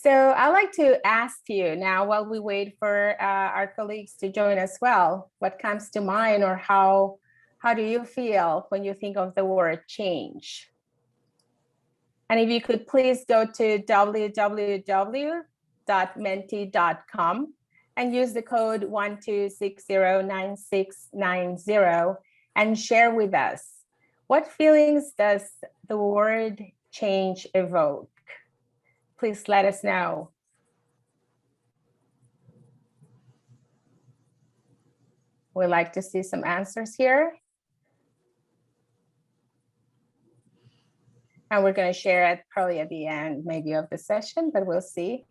So I'd like to ask you now, while we wait for our colleagues to join as well, what comes to mind, or how do you feel when you think of the word change? And if you could please go to www.menti.com and use the code 12609690 and share with us, what feelings does the word change evoke? Please let us know. We'd like to see some answers here. And we're going to share it probably at the end, maybe, of the session, but we'll see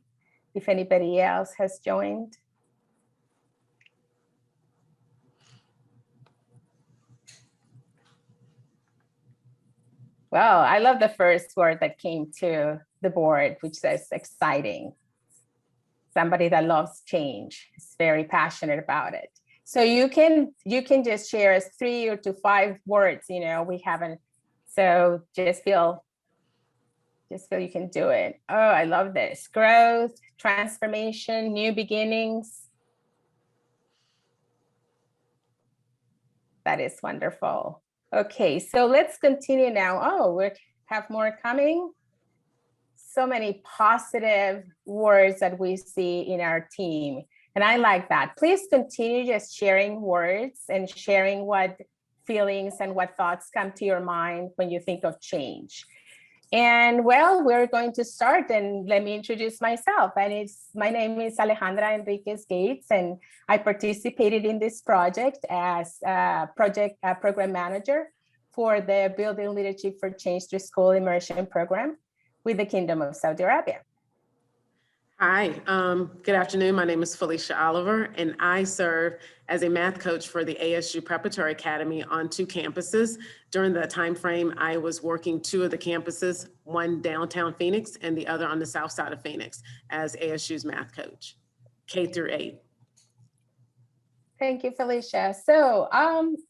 if anybody else has joined. Well, I love the first word that came to the board, which says exciting. Somebody that loves change is very passionate about it. So you can just share 3 to 5 words. We haven't. So just feel you can do it. Oh, I love this. Growth, transformation, new beginnings. That is wonderful. Okay, so let's continue now. Oh, we have more coming. So many positive words that we see in our team. And I like that. Please continue just sharing words and sharing what feelings and what thoughts come to your mind when you think of change. And well, we're going to start, and let me introduce myself. And my name is Alejandra Enriquez Gates, and I participated in this project as a program manager for the Building Leadership for Change Through School Immersion program with the Kingdom of Saudi Arabia. Hi, good afternoon. My name is Felicia Oliver, and I serve as a math coach for the ASU Preparatory Academy on 2 campuses. During the time frame, I was working 2 of the campuses, one downtown Phoenix and the other on the south side of Phoenix, as ASU's math coach, K through 8. Thank you, Felicia. So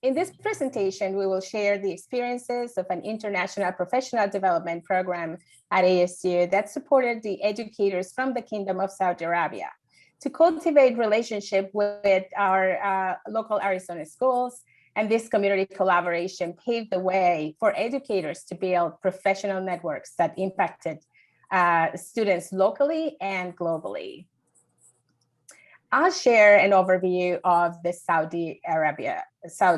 in this presentation, we will share the experiences of an international professional development program at ASU that supported the educators from the Kingdom of Saudi Arabia to cultivate relationship with our local Arizona schools. And this community collaboration paved the way for educators to build professional networks that impacted students locally and globally. I'll share an overview of the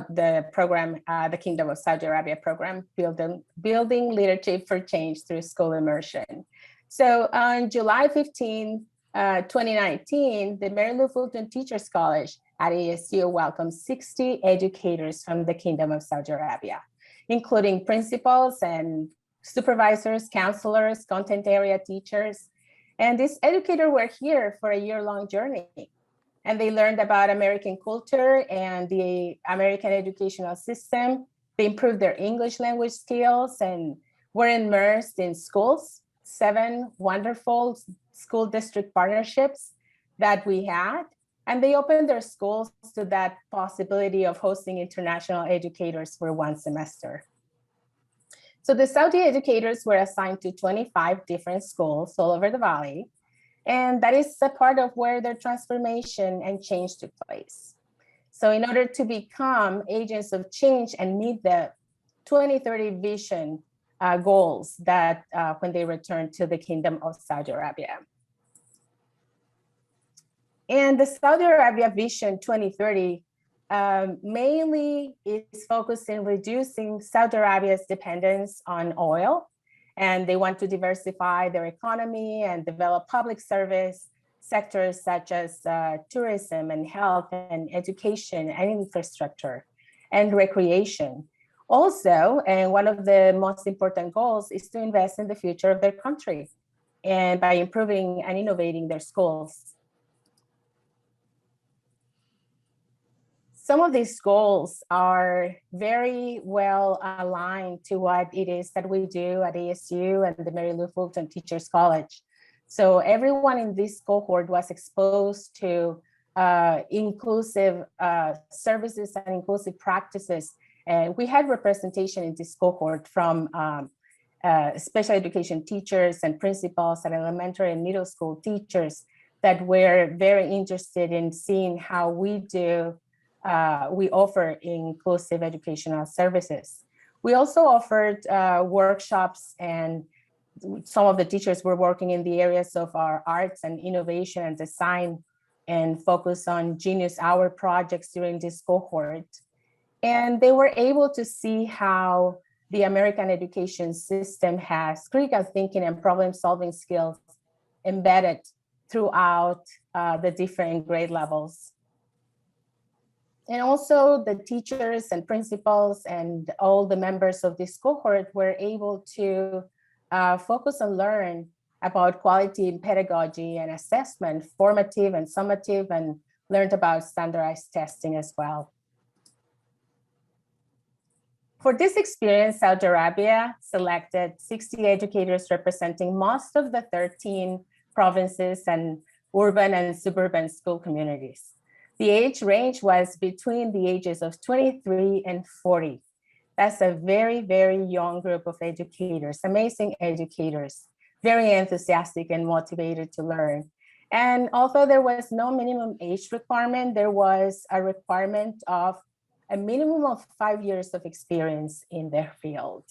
the program, the Kingdom of Saudi Arabia program, Building Leadership for Change Through School Immersion. So on July 15, 2019, the Mary Lou Fulton Teachers College at ASU welcomed 60 educators from the Kingdom of Saudi Arabia, including principals and supervisors, counselors, content area teachers. And these educators were here for a year-long journey. And they learned about American culture and the American educational system. They improved their English language skills and were immersed in schools, 7 wonderful school district partnerships that we had. And they opened their schools to that possibility of hosting international educators for 1 semester. So the Saudi educators were assigned to 25 different schools all over the valley. And that is a part of where their transformation and change took place. So in order to become agents of change and meet the 2030 vision goals that when they return to the Kingdom of Saudi Arabia. And the Saudi Arabia Vision 2030 mainly is focused in reducing Saudi Arabia's dependence on oil. And they want to diversify their economy and develop public service sectors such as tourism and health and education and infrastructure and recreation. Also, and one of the most important goals is to invest in the future of their country and by improving and innovating their schools. Some of these goals are very well aligned to what it is that we do at ASU and the Mary Lou Fulton Teachers College. So everyone in this cohort was exposed to inclusive services and inclusive practices. And we had representation in this cohort from special education teachers and principals and elementary and middle school teachers that were very interested in seeing how we offer inclusive educational services. We also offered workshops, and some of the teachers were working in the areas of our arts and innovation and design and focus on Genius Hour projects during this cohort. And they were able to see how the American education system has critical thinking and problem-solving skills embedded throughout the different grade levels. And also the teachers and principals and all the members of this cohort were able to focus and learn about quality in pedagogy and assessment, formative and summative, and learned about standardized testing as well. For this experience, Saudi Arabia selected 60 educators representing most of the 13 provinces and urban and suburban school communities. The age range was between the ages of 23 and 40. That's a very, very young group of educators, amazing educators, very enthusiastic and motivated to learn. And although there was no minimum age requirement, there was a requirement of a minimum of 5 years of experience in their field.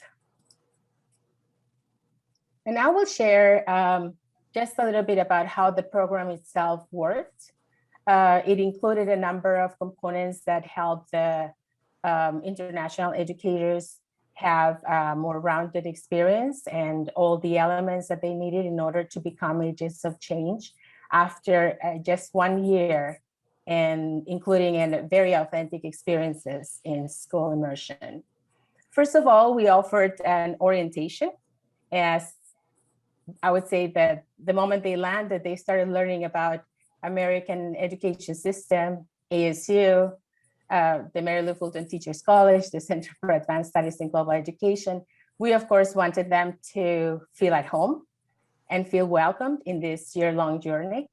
And I will share just a little bit about how the program itself worked. It included a number of components that helped the international educators have a more rounded experience and all the elements that they needed in order to become agents of change after just 1 year, and including in very authentic experiences in school immersion. First of all, we offered an orientation. As I would say that the moment they landed, they started learning about American education system, ASU, the Mary Lou Fulton Teachers College, the Center for Advanced Studies in Global Education. We, of course, wanted them to feel at home and feel welcomed in this year-long journey.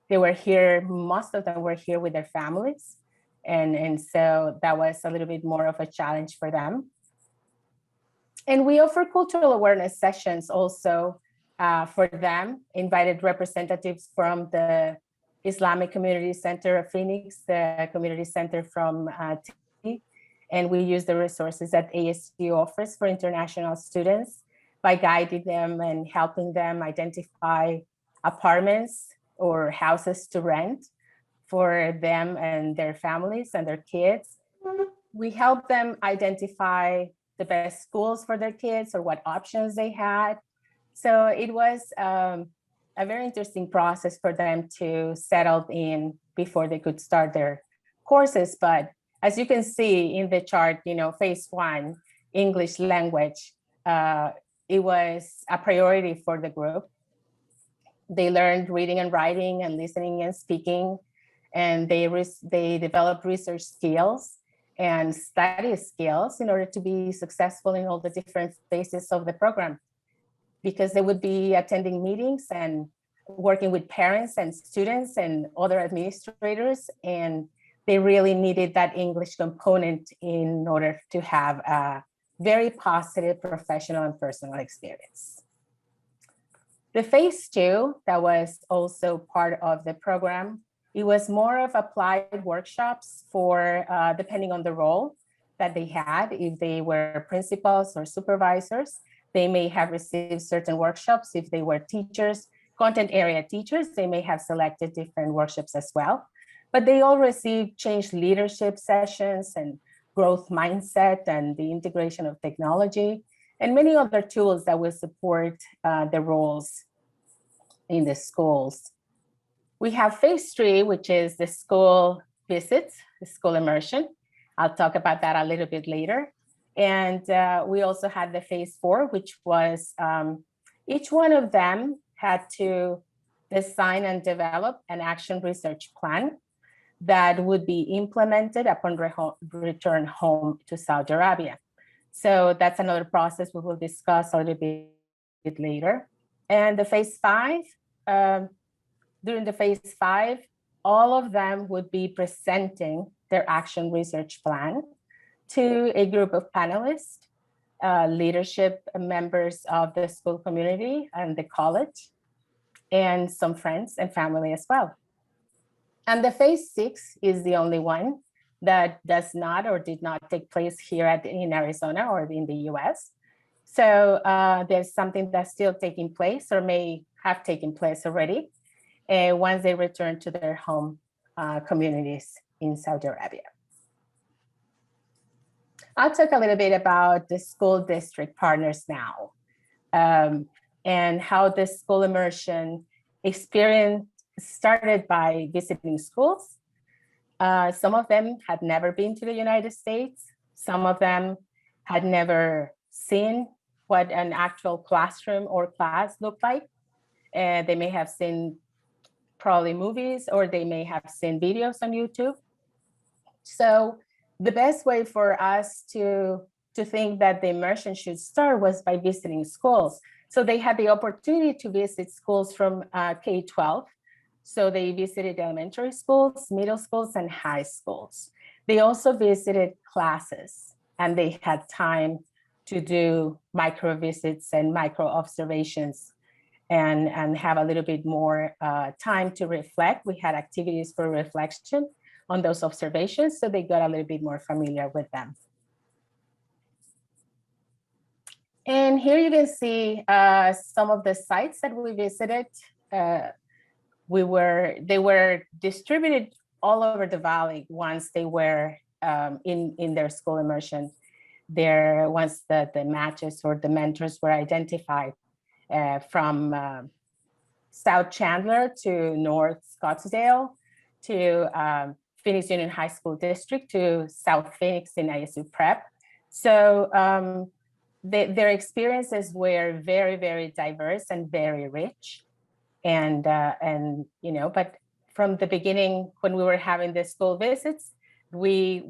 They were here, most of them were here with their families. And so that was a little bit more of a challenge for them. And we offer cultural awareness sessions also for them, invited representatives from the Islamic Community Center of Phoenix, the community center from T, and we use the resources that ASU offers for international students by guiding them and helping them identify apartments or houses to rent for them and their families and their kids. We help them identify the best schools for their kids or what options they had. So it was a very interesting process for them to settle in before they could start their courses. But as you can see in the chart, phase 1, English language, it was a priority for the group. They learned reading and writing and listening and speaking, and they developed research skills and study skills in order to be successful in all the different phases of the program, because they would be attending meetings and working with parents and students and other administrators, and they really needed that English component in order to have a very positive professional and personal experience. The phase 2, that was also part of the program, it was more of applied workshops for, depending on the role that they had. If they were principals or supervisors, they may have received certain workshops. If they were teachers, content area teachers, they may have selected different workshops as well. But they all received change leadership sessions and growth mindset and the integration of technology and many other tools that will support the roles in the schools. We have phase 3, which is the school visits, the school immersion. I'll talk about that a little bit later. And we also had the phase 4, which was each one of them had to design and develop an action research plan that would be implemented upon return home to Saudi Arabia. So that's another process we will discuss a little bit later. And the phase 5, during the phase 5, all of them would be presenting their action research plan to a group of panelists leadership members of the school community and the college, and some friends and family as well. And the phase 6 is the only one that does not or did not take place here in Arizona or in the US. So there's something that's still taking place or may have taken place already once they return to their home communities in Saudi Arabia. I'll talk a little bit about the school district partners now, and how the school immersion experience started by visiting schools. Some of them had never been to the United States. Some of them had never seen what an actual classroom or class looked like. They may have seen probably movies, or they may have seen videos on YouTube. So the best way for us to think that the immersion should start was by visiting schools. So they had the opportunity to visit schools from K-12. So they visited elementary schools, middle schools, and high schools. They also visited classes, and they had time to do micro visits and micro observations, and have a little bit more time to reflect. We had activities for reflection on those observations, so they got a little bit more familiar with them. And here you can see some of the sites that we visited. They were distributed all over the valley once they were in their school immersion. Once the matches or the mentors were identified, from South Chandler to North Scottsdale to Phoenix Union High School District to South Phoenix in ASU Prep. So their experiences were very, very diverse and very rich. And but from the beginning, when we were having the school visits, they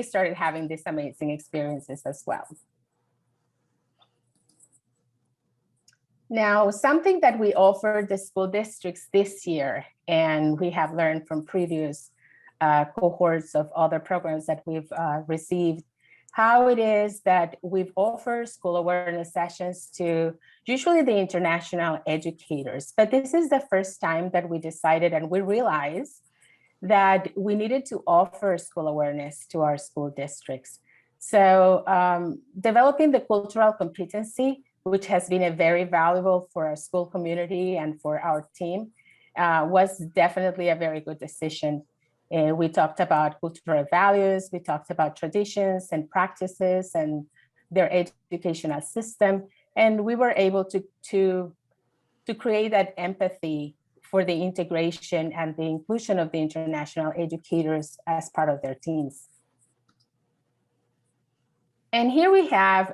started having these amazing experiences as well. Now, something that we offered the school districts this year, and we have learned from previous cohorts of other programs that we've received, how it is that we've offered school awareness sessions to usually the international educators. But this is the first time that we decided and we realized that we needed to offer school awareness to our school districts. So developing the cultural competency, which has been a very valuable for our school community and for our team, was definitely a very good decision. We talked about cultural values, we talked about traditions and practices and their educational system, and we were able to create that empathy for the integration and the inclusion of the international educators as part of their teams. And here we have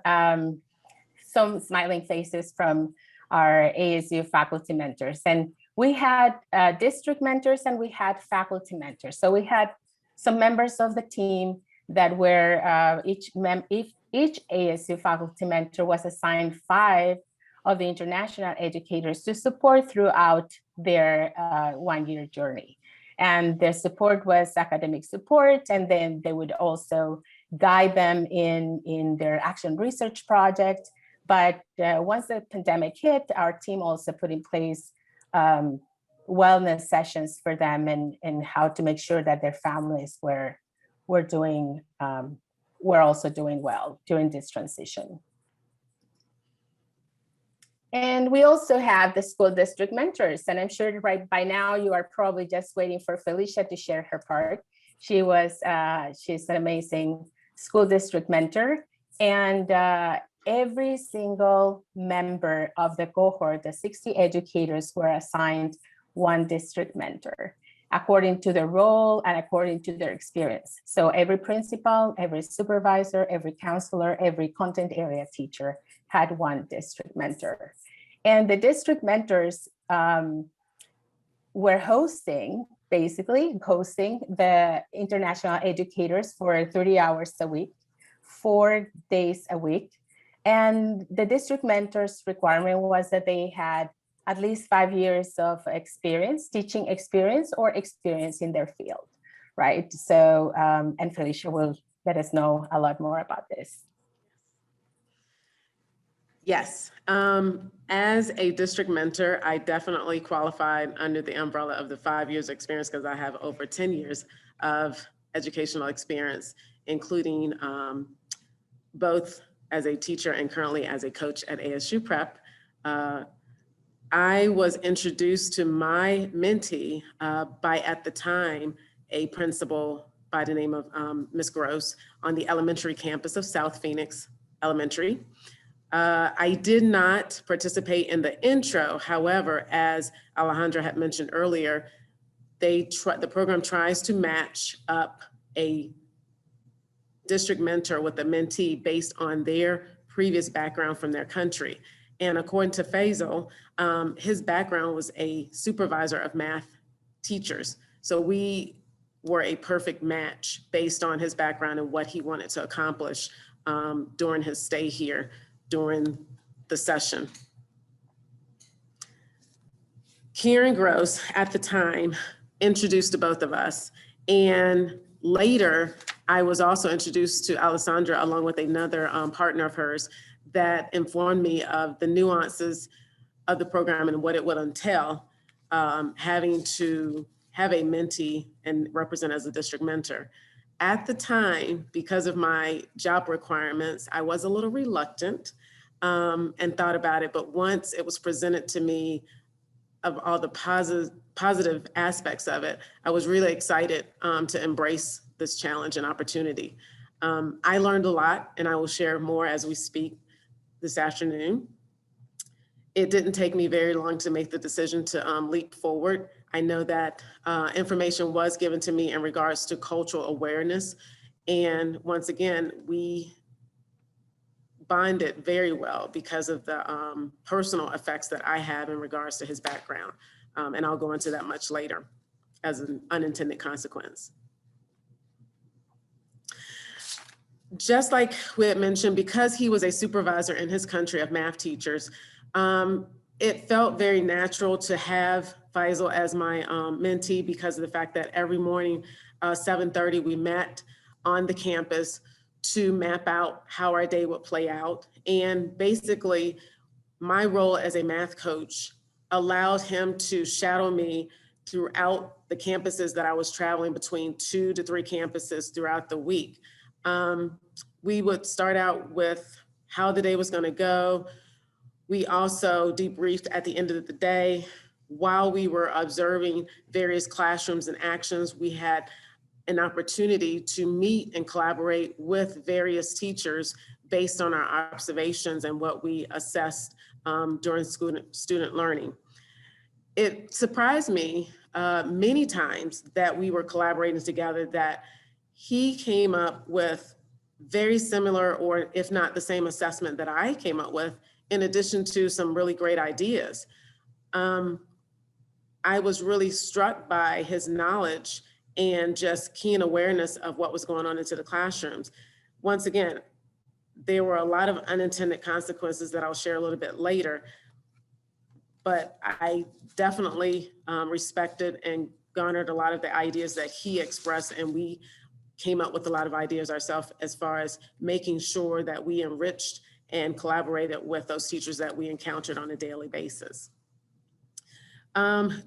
some smiling faces from our ASU faculty mentors. And we had district mentors and we had faculty mentors. So we had some members of the team that were, each ASU faculty mentor was assigned 5 of the international educators to support throughout their one-year journey. And their support was academic support, and then they would also guide them in their action research project. But once the pandemic hit, our team also put in place wellness sessions for them and how to make sure that their families were also doing well during this transition. And we also have the school district mentors. And I'm sure right by now you are probably just waiting for Felicia to share her part. She's an amazing school district mentor. And every single member of the cohort, the 60 educators, were assigned one district mentor according to their role and according to their experience. So every principal, every supervisor, every counselor, every content area teacher had one district mentor. And the district mentors were hosting the international educators for 30 hours a week, 4 days a week. And the district mentors requirement was that they had at least 5 years of experience, teaching experience or experience in their field, right? So, and Felicia will let us know a lot more about this. Yes. As a district mentor, I definitely qualified under the umbrella of the 5 years experience because I have over 10 years of educational experience, including both as a teacher and currently as a coach at ASU Prep. I was introduced to my mentee by, at the time, a principal by the name of Ms. Gross on the elementary campus of South Phoenix Elementary. I did not participate in the intro. However, as Alejandra had mentioned earlier, the program tries to match up a district mentor with a mentee based on their previous background from their country. And according to Faisal, his background was a supervisor of math teachers. So we were a perfect match based on his background and what he wanted to accomplish during his stay here during the session. Karen Gross, at the time, introduced to both of us. And later, I was also introduced to Alejandra along with another partner of hers that informed me of the nuances of the program and what it would entail having to have a mentee and represent as a district mentor. At the time, because of my job requirements, I was a little reluctant and thought about it. But once it was presented to me of all the positive aspects of it, I was really excited to embrace this challenge and opportunity. I learned a lot, and I will share more as we speak this afternoon. It didn't take me very long to make the decision to leap forward. I know that information was given to me in regards to cultural awareness. And once again, we bonded very well because of the personal effects that I have in regards to his background. And I'll go into that much later as an unintended consequence. Just like we had mentioned, because he was a supervisor in his country of math teachers, it felt very natural to have Faisal as my mentee because of the fact that every morning, 7:30, we met on the campus to map out how our day would play out. And basically, my role as a math coach allowed him to shadow me throughout the campuses that I was traveling between 2 to 3 campuses throughout the week. We would start out with how the day was going to go. We also debriefed at the end of the day. While we were observing various classrooms and actions, we had an opportunity to meet and collaborate with various teachers based on our observations and what we assessed during student learning. It surprised me many times that we were collaborating together, that he came up with very similar, or if not the same assessment that I came up with, in addition to some really great ideas. I was really struck by his knowledge and just keen awareness of what was going on into the classrooms. Once again, there were a lot of unintended consequences that I'll share a little bit later, but I definitely respected and garnered a lot of the ideas that he expressed, and we came up with a lot of ideas ourselves as far as making sure that we enriched and collaborated with those teachers that we encountered on a daily basis.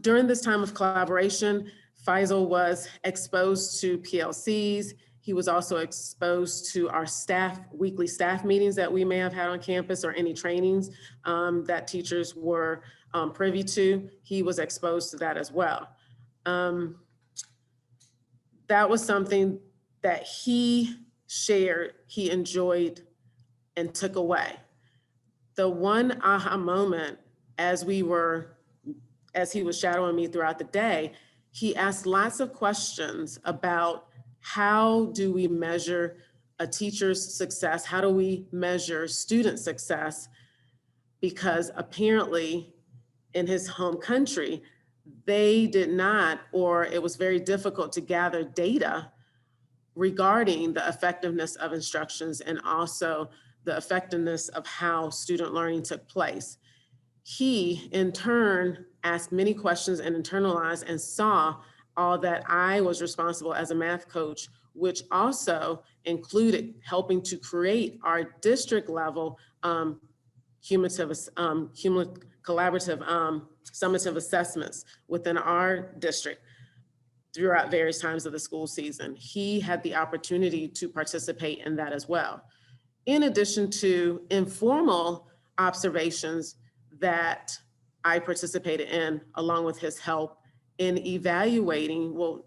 During this time of collaboration, Faisal was exposed to PLCs. He was also exposed to our weekly staff meetings that we may have had on campus, or any trainings that teachers were privy to. He was exposed to that as well. That was something that he shared, he enjoyed, and took away. The one aha moment as he was shadowing me throughout the day, he asked lots of questions about how do we measure a teacher's success? How do we measure student success? Because apparently in his home country, they did not, or it was very difficult to gather data regarding the effectiveness of instructions and also the effectiveness of how student learning took place. He, in turn, asked many questions and internalized and saw all that I was responsible as a math coach, which also included helping to create our district level collaborative summative assessments within our district throughout various times of the school season. He had the opportunity to participate in that as well. In addition to informal observations that I participated in, along with his help in evaluating, well,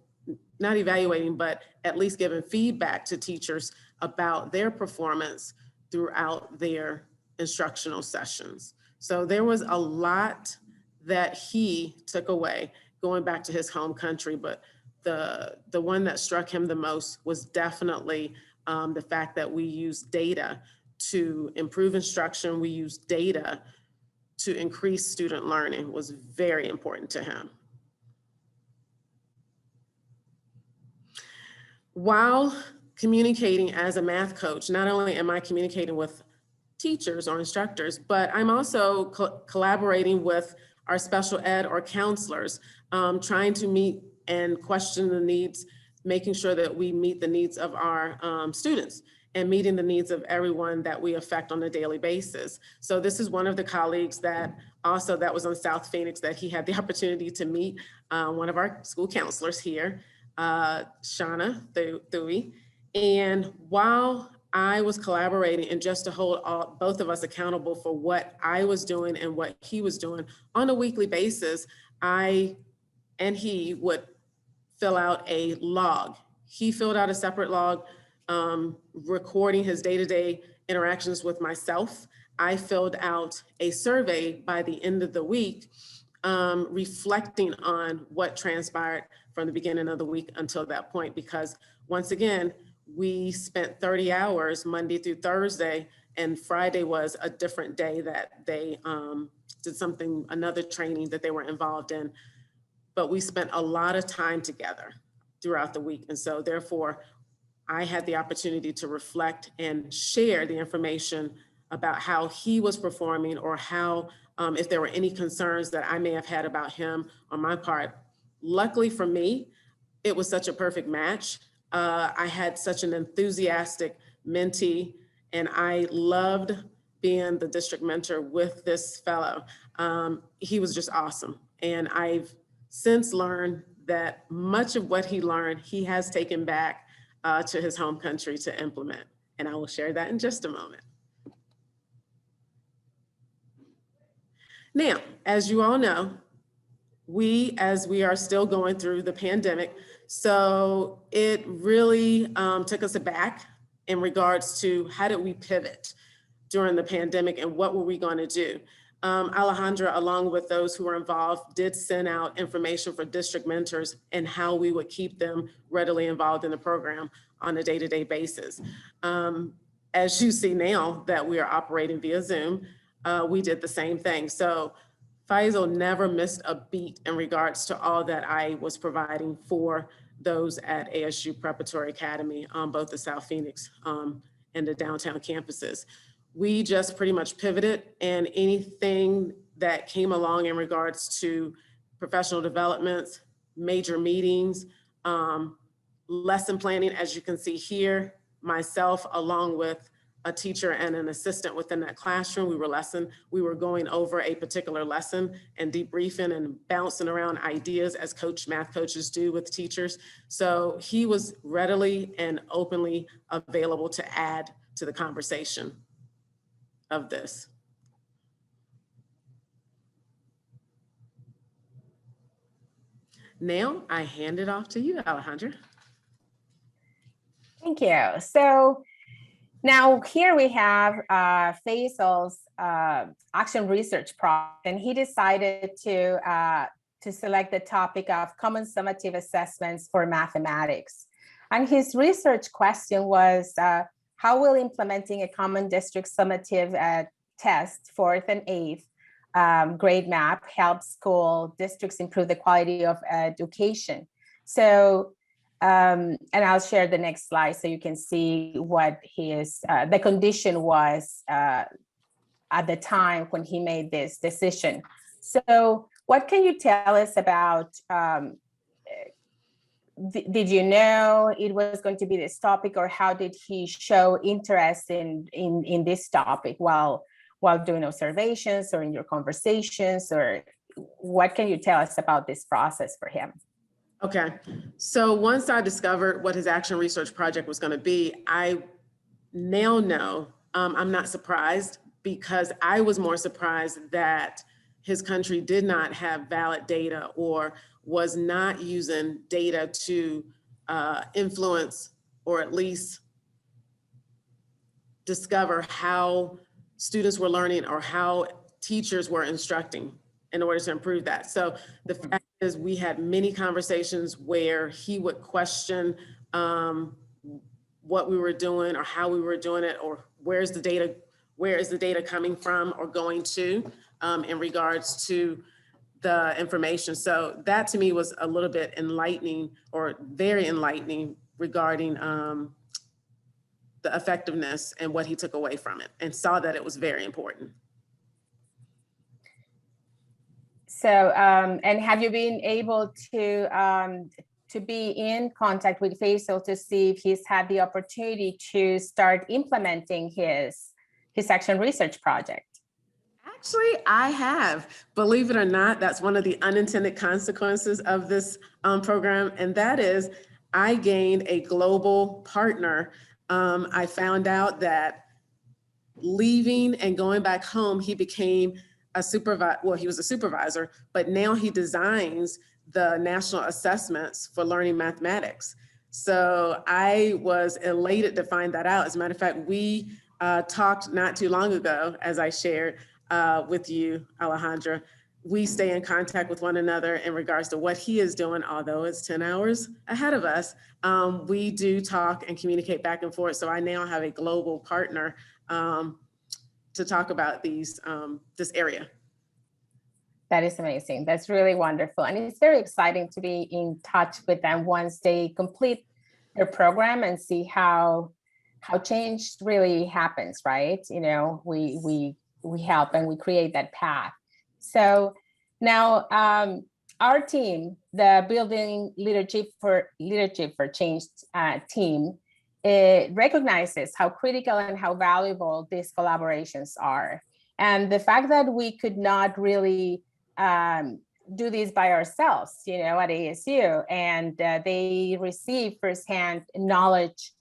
not evaluating, but at least giving feedback to teachers about their performance throughout their instructional sessions. So there was a lot that he took away going back to his home country, but the one that struck him the most was definitely the fact that we use data to improve instruction. We use data to increase student learning was very important to him. While communicating as a math coach, not only am I communicating with teachers or instructors, but I'm also collaborating with our special ed or counselors, trying to meet and question the needs, making sure that we meet the needs of our students and meeting the needs of everyone that we affect on a daily basis. So this is one of the colleagues that was on South Phoenix that he had the opportunity to meet, one of our school counselors here, Shauna Thuy. And while I was collaborating and just to hold both of us accountable for what I was doing and what he was doing on a weekly basis, I and he would fill out a log. He filled out a separate log, recording his day-to-day interactions with myself. I filled out a survey by the end of the week, reflecting on what transpired from the beginning of the week until that point, because once again, we spent 30 hours Monday through Thursday, and Friday was a different day that they did another training that they were involved in. But we spent a lot of time together throughout the week. And so therefore, I had the opportunity to reflect and share the information about how he was performing, or how, if there were any concerns that I may have had about him on my part. Luckily for me, it was such a perfect match. I had such an enthusiastic mentee, and I loved being the district mentor with this fellow. He was just awesome. And I've since learned that much of what he learned, he has taken back to his home country to implement. And I will share that in just a moment. Now, as you all know, as we are still going through the pandemic, so it really took us aback in regards to how did we pivot during the pandemic and what were we going to do? Alejandra, along with those who were involved, did send out information for district mentors and how we would keep them readily involved in the program on a day-to-day basis. As you see now that we are operating via Zoom, we did the same thing. So Faisal never missed a beat in regards to all that I was providing for those at ASU Preparatory Academy on both the South Phoenix and the downtown campuses. We just pretty much pivoted, and anything that came along in regards to professional developments, major meetings, lesson planning, as you can see here, myself, along with a teacher and an assistant within that classroom, we were going over a particular lesson and debriefing and bouncing around ideas as math coaches do with teachers. So he was readily and openly available to add to the conversation of this. Now I hand it off to you, Alejandra. Thank you. So now here we have Faisal's action research project, and he decided to select the topic of common summative assessments for mathematics. And his research question was, how will implementing a common district summative test, 4th and 8th grade math, help school districts improve the quality of education? So, and I'll share the next slide so you can see what the condition was at the time when he made this decision. So what can you tell us about, did you know it was going to be this topic, or how did he show interest in this topic while while doing observations or in your conversations, or what can you tell us about this process for him? Okay, so once I discovered what his action research project was going to be, I now know I'm not surprised, because I was more surprised that his country did not have valid data or was not using data to influence or at least discover how students were learning or how teachers were instructing in order to improve that. So the fact is, we had many conversations where he would question what we were doing or how we were doing it, or where is the data coming from or going to in regards to the information. So that to me was a little bit enlightening, or very enlightening, regarding the effectiveness and what he took away from it, and saw that it was very important. So, and have you been able to be in contact with Faisal to see if he's had the opportunity to start implementing his action research project? Actually, I have. Believe it or not, that's one of the unintended consequences of this program, and that is I gained a global partner. I found out that leaving and going back home, he became a supervisor. Well, he was a supervisor, but now he designs the national assessments for learning mathematics. So I was elated to find that out. As a matter of fact, we talked not too long ago, as I shared with you, Alejandra. We stay in contact with one another in regards to what he is doing, although it's 10 hours ahead of us. We do talk and communicate back and forth. So I now have a global partner to talk about this area. That is amazing. That's really wonderful. And it's very exciting to be in touch with them once they complete their program and see how change really happens, right? You know, we help and we create that path. So now our team, the Building Leadership for Change team, it recognizes how critical and how valuable these collaborations are. And the fact that we could not really do this by ourselves, you know, at ASU, and they receive firsthand knowledge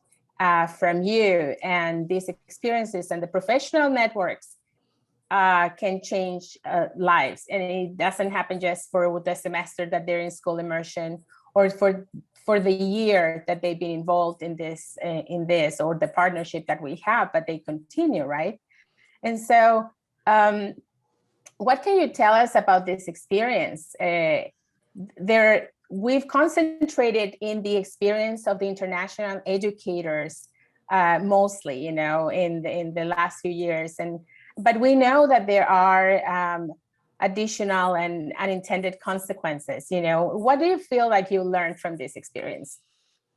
from you, and these experiences and the professional networks can change lives. And it doesn't happen just for the semester that they're in school immersion, or for the year that they've been involved in this or the partnership that we have, but they continue, right? And so what can you tell us about this experience? We've concentrated in the experience of the international educators mostly, you know, in the last few years, but we know that there are additional and unintended consequences. You know, what do you feel like you learned from this experience?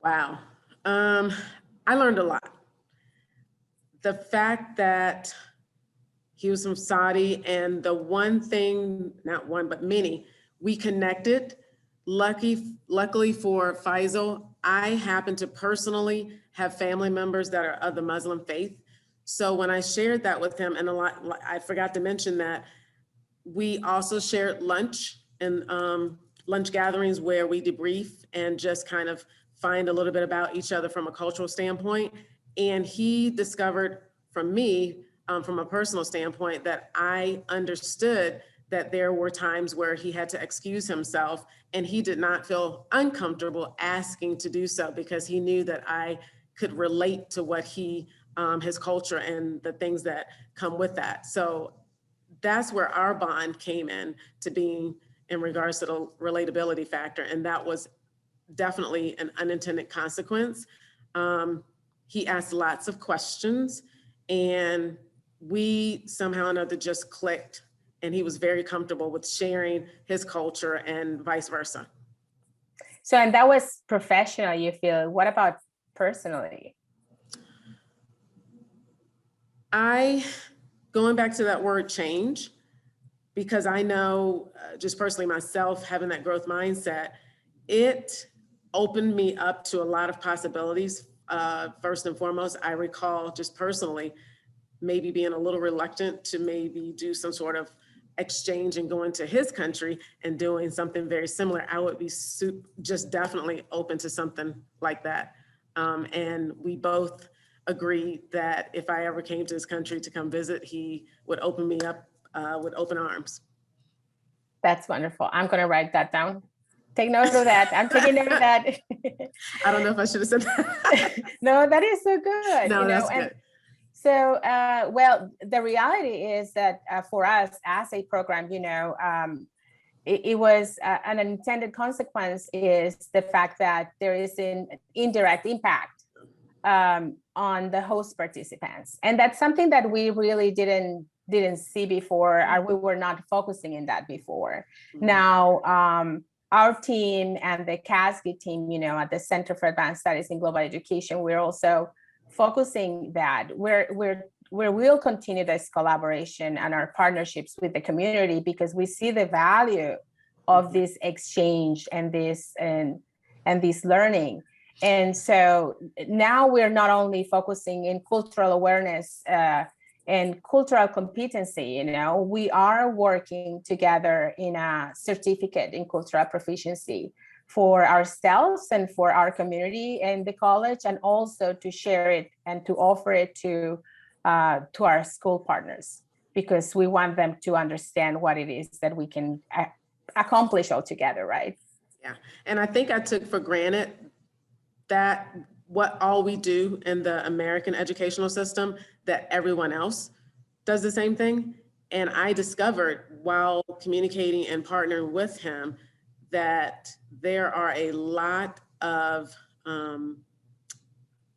Wow, I learned a lot. The fact that he was from Saudi, and the one thing, not one, but many, we connected. Luckily for Faisal, I happen to personally have family members that are of the Muslim faith. So when I shared that with him, and I forgot to mention that we also shared lunch and lunch gatherings where we debrief and just kind of find a little bit about each other from a cultural standpoint. And he discovered from me, from a personal standpoint, that I understood that there were times where he had to excuse himself, and he did not feel uncomfortable asking to do so, because he knew that I could relate to what his culture and the things that come with that. So that's where our bond came in to being in regards to the relatability factor. And that was definitely an unintended consequence. He asked lots of questions, and we somehow or another just clicked, and he was very comfortable with sharing his culture and vice versa. So, and that was professional, you feel. What about personally? Going back to that word change, because I know just personally myself, having that growth mindset, it opened me up to a lot of possibilities. First and foremost, I recall just personally, maybe being a little reluctant to maybe do some sort of exchange and going to his country and doing something very similar, I would be just definitely open to something like that. And we both agreed that if I ever came to his country to come visit, he would open me up with open arms. That's wonderful. I'm going to write that down. Take note of that. I'm taking note of that. I don't know if I should have said that. No, that is so good. No, you know, that's and good. so, well, the reality is that for us as a program, it was an unintended consequence is the fact that there is an indirect impact on the host participants. And that's something that we really didn't see before, or we were not focusing in that before. Mm-hmm. Now, our team and the CASG team, at the Center for Advanced Studies in Global Education, we're also focusing that we'll continue this collaboration and our partnerships with the community, because we see the value of this exchange and this learning. And so now we're not only focusing in cultural awareness and cultural competency, we are working together in a certificate in cultural proficiency for ourselves and for our community and the college, and also to share it and to offer it to our school partners, because we want them to understand what it is that we can accomplish all together, right? Yeah, and I think I took for granted that what all we do in the American educational system, that everyone else does the same thing. And I discovered while communicating and partnering with him that there are a lot of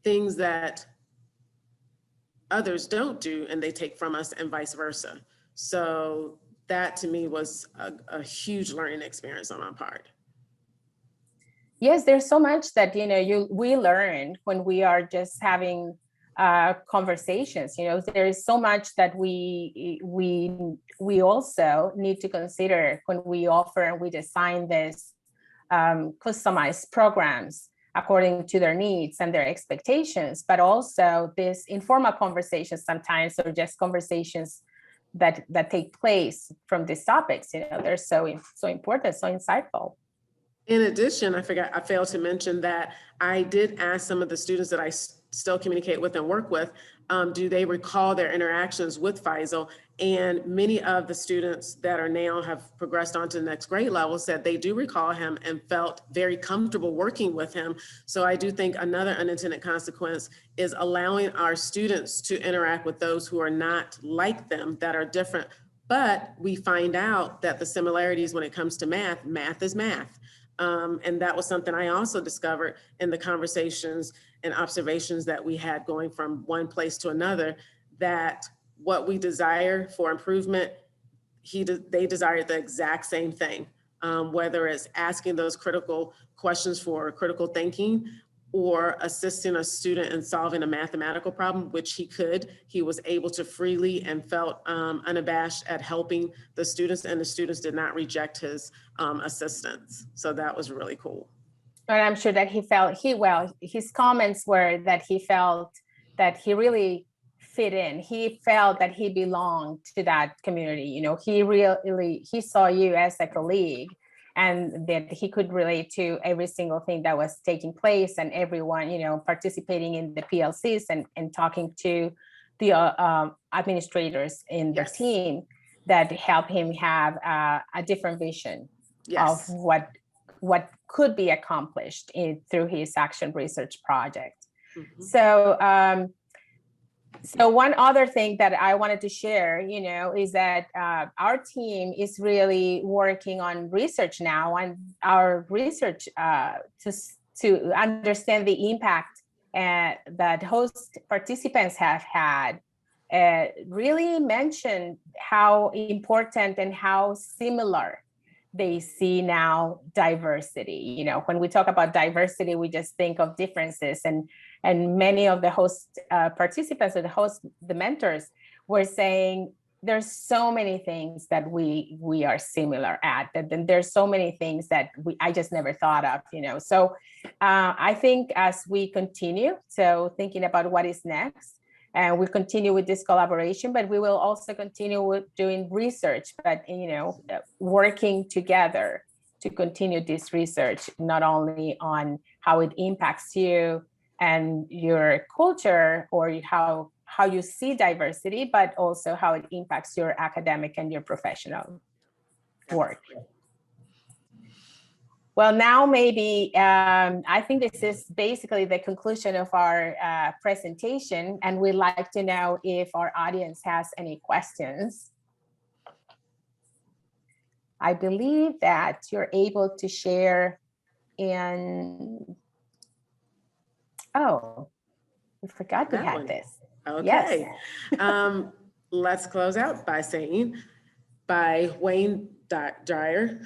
things that others don't do and they take from us, and vice versa. So that to me was a huge learning experience on my part. Yes, there's so much that we learn when we are just having conversations. There is so much that we also need to consider when we offer and we design this customized programs according to their needs and their expectations, but also this informal conversations sometimes, or just conversations that take place from these topics. They're so important, so insightful. In addition, I failed to mention that I did ask some of the students that I still communicate with and work with, do they recall their interactions with Faisal? And many of the students that are now have progressed on to the next grade level said they do recall him and felt very comfortable working with him. So I do think another unintended consequence is allowing our students to interact with those who are not like them, that are different. But we find out that the similarities when it comes to math is math. And that was something I also discovered in the conversations and observations that we had going from one place to another, that what we desire for improvement, they desired the exact same thing, whether it's asking those critical questions for critical thinking or assisting a student in solving a mathematical problem, which he was able to freely and felt unabashed at helping the students, and the students did not reject his assistance. So that was really cool. And I'm sure that his comments were that he felt that he really fit in. He felt that he belonged to that community. He saw you as a colleague, and that he could relate to every single thing that was taking place, and everyone, participating in the PLCs and talking to the administrators in the team that help him have a different vision of what could be accomplished through his action research project. Mm-hmm. So one other thing that I wanted to share, is that our team is really working on research now, and our research to understand the impact that host participants have had, really mentioned how important and how similar they see now diversity. When we talk about diversity, we just think of differences, and many of the host participants or the mentors were saying there's so many things that we are similar at, and there's so many things that I just never thought of. So I think as we continue thinking about what is next, And we continue with this collaboration, but we will also continue with doing research, but, you know, working together to continue this research, not only on how it impacts you and your culture or how you see diversity, but also how it impacts your academic and your professional work. Well, now maybe I think this is basically the conclusion of our presentation, and we'd like to know if our audience has any questions. I believe that you're able to share in, oh, we forgot we had this. Okay. Yes. Let's close out by saying, by Wayne Dyer,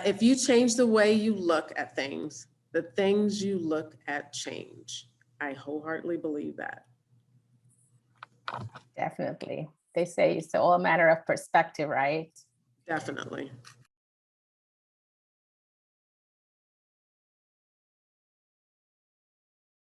if you change the way you look at things, the things you look at change. I wholeheartedly believe that. Definitely. They say it's all a matter of perspective, right? Definitely.